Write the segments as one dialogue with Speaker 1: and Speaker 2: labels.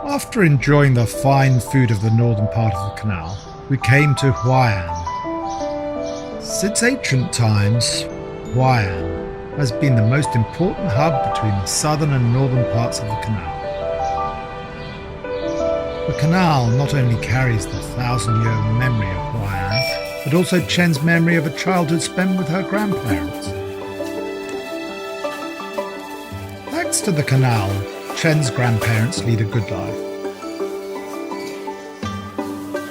Speaker 1: After enjoying the fine food of the northern part of the canal, we came to Huai. Since ancient times, Huai has been the most important hub between the southern and northern parts of the canal. The canal not only carries the 1,000-year memory of Huai, but also Chen's memory of a childhood spent with her grandparents. Thanks to the canal, Chen's grandparents lead a good life.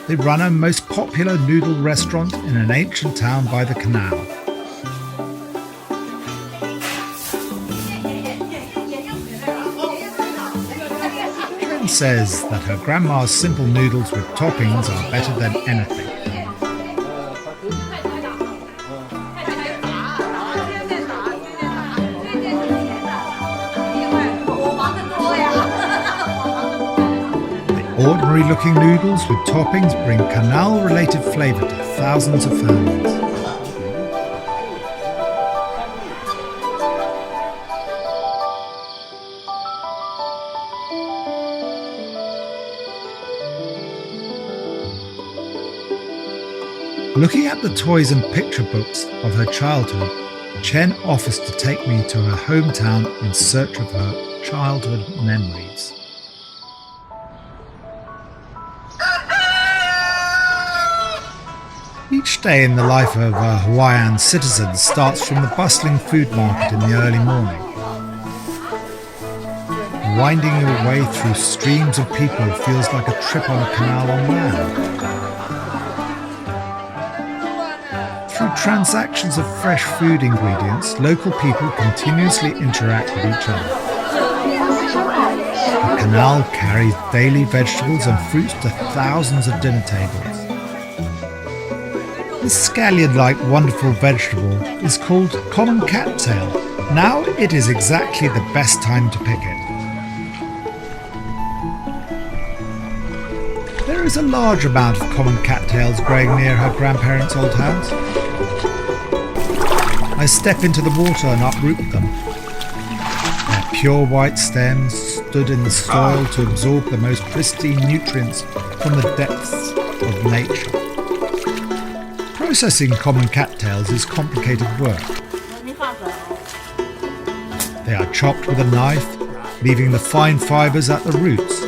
Speaker 1: They run a most popular noodle restaurant in an ancient town by the canal. Chen says that her grandma's simple noodles with toppings are better than anything. Ordinary-looking noodles with toppings bring canal-related flavour to thousands of families. Looking at the toys and picture books of her childhood, Chen offers to take me to her hometown in search of her childhood memories. Each day in the life of a Hawaiian citizen starts from the bustling food market in the early morning. Winding your way through streams of people feels like a trip on a canal on land. Through transactions of fresh food ingredients, local people continuously interact with each other. The canal carries daily vegetables and fruits to thousands of dinner tables. This scallion-like wonderful vegetable is called common cattail. Now it is exactly the best time to pick it. There is a large amount of common cattails growing near her grandparents' old house. I step into the water and uproot them. Their pure white stems stood in the soil to absorb the most pristine nutrients from the depths of nature. Processing common cattails is complicated work. They are chopped with a knife, leaving the fine fibres at the roots.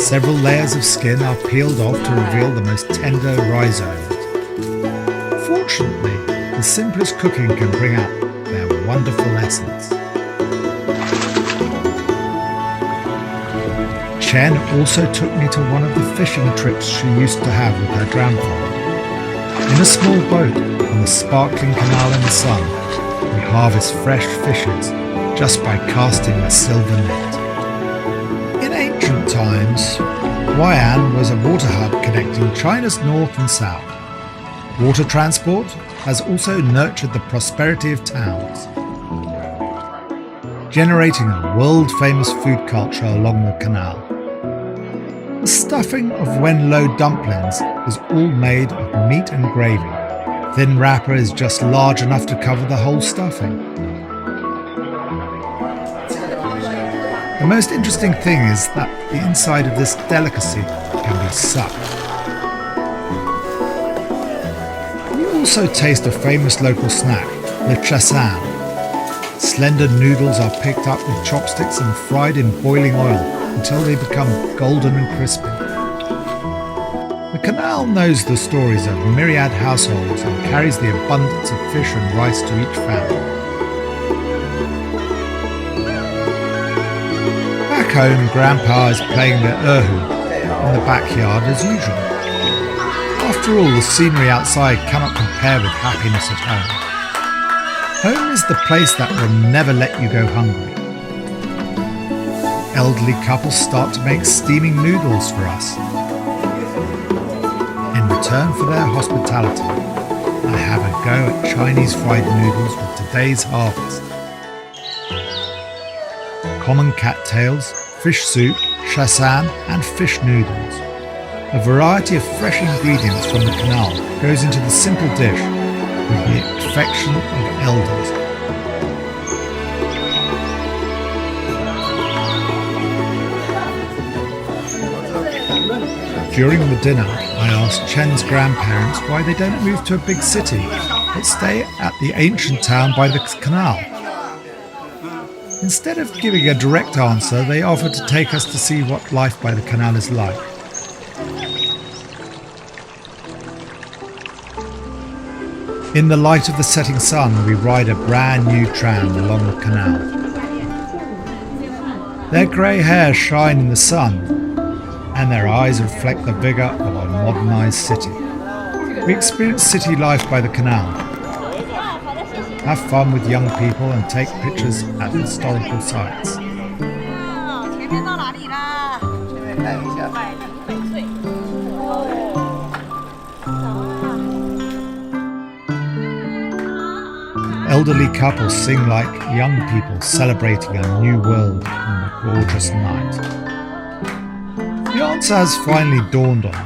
Speaker 1: Several layers of skin are peeled off to reveal the most tender rhizomes. Fortunately, the simplest cooking can bring out their wonderful essence. Chen also took me to one of the fishing trips she used to have with her grandfather. In a small boat on the sparkling canal in the sun, we harvest fresh fishes just by casting a silver net. In ancient times, Huai was a water hub connecting China's north and south. Water transport has also nurtured the prosperity of towns, generating a world-famous food culture along the canal. The stuffing of Wenlo dumplings is all made of meat and gravy. Thin wrapper is just large enough to cover the whole stuffing. The most interesting thing is that the inside of this delicacy can be sucked. We also taste a famous local snack, the chasan. Slender noodles are picked up with chopsticks and fried in boiling oil until they become golden and crispy. The canal knows the stories of myriad households and carries the abundance of fish and rice to each family. Back home, Grandpa is playing the erhu in the backyard as usual. After all, the scenery outside cannot compare with happiness at home. Home is the place that will never let you go hungry. Elderly couples start to make steaming noodles for us. In return for their hospitality, I have a go at Chinese fried noodles with today's harvest. Common cattails, fish soup, chasan and fish noodles. A variety of fresh ingredients from the canal goes into the simple dish with the affection of elders. During the dinner, I asked Chen's grandparents why they don't move to a big city, but stay at the ancient town by the canal. Instead of giving a direct answer, they offered to take us to see what life by the canal is like. In the light of the setting sun, we ride a brand new tram along the canal. Their grey hair shine in the sun, and their eyes reflect the vigour of a modernised city. We experience city life by the canal, have fun with young people and take pictures at historical sites. Elderly couples sing like young people celebrating a new world on a gorgeous night. The answer has finally dawned on me.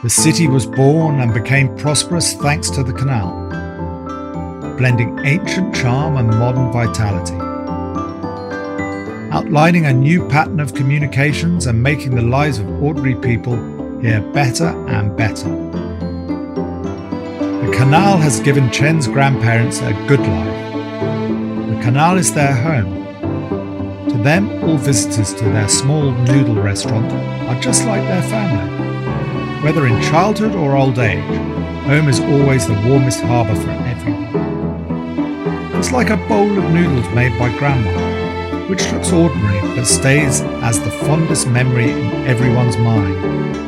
Speaker 1: The city was born and became prosperous thanks to the canal, blending ancient charm and modern vitality, outlining a new pattern of communications and making the lives of ordinary people here better and better. The canal has given Chen's grandparents a good life. The canal is their home. To them, all visitors to their small noodle restaurant are just like their family. Whether in childhood or old age, home is always the warmest harbour for everyone. It's like a bowl of noodles made by Grandma, which looks ordinary but stays as the fondest memory in everyone's mind.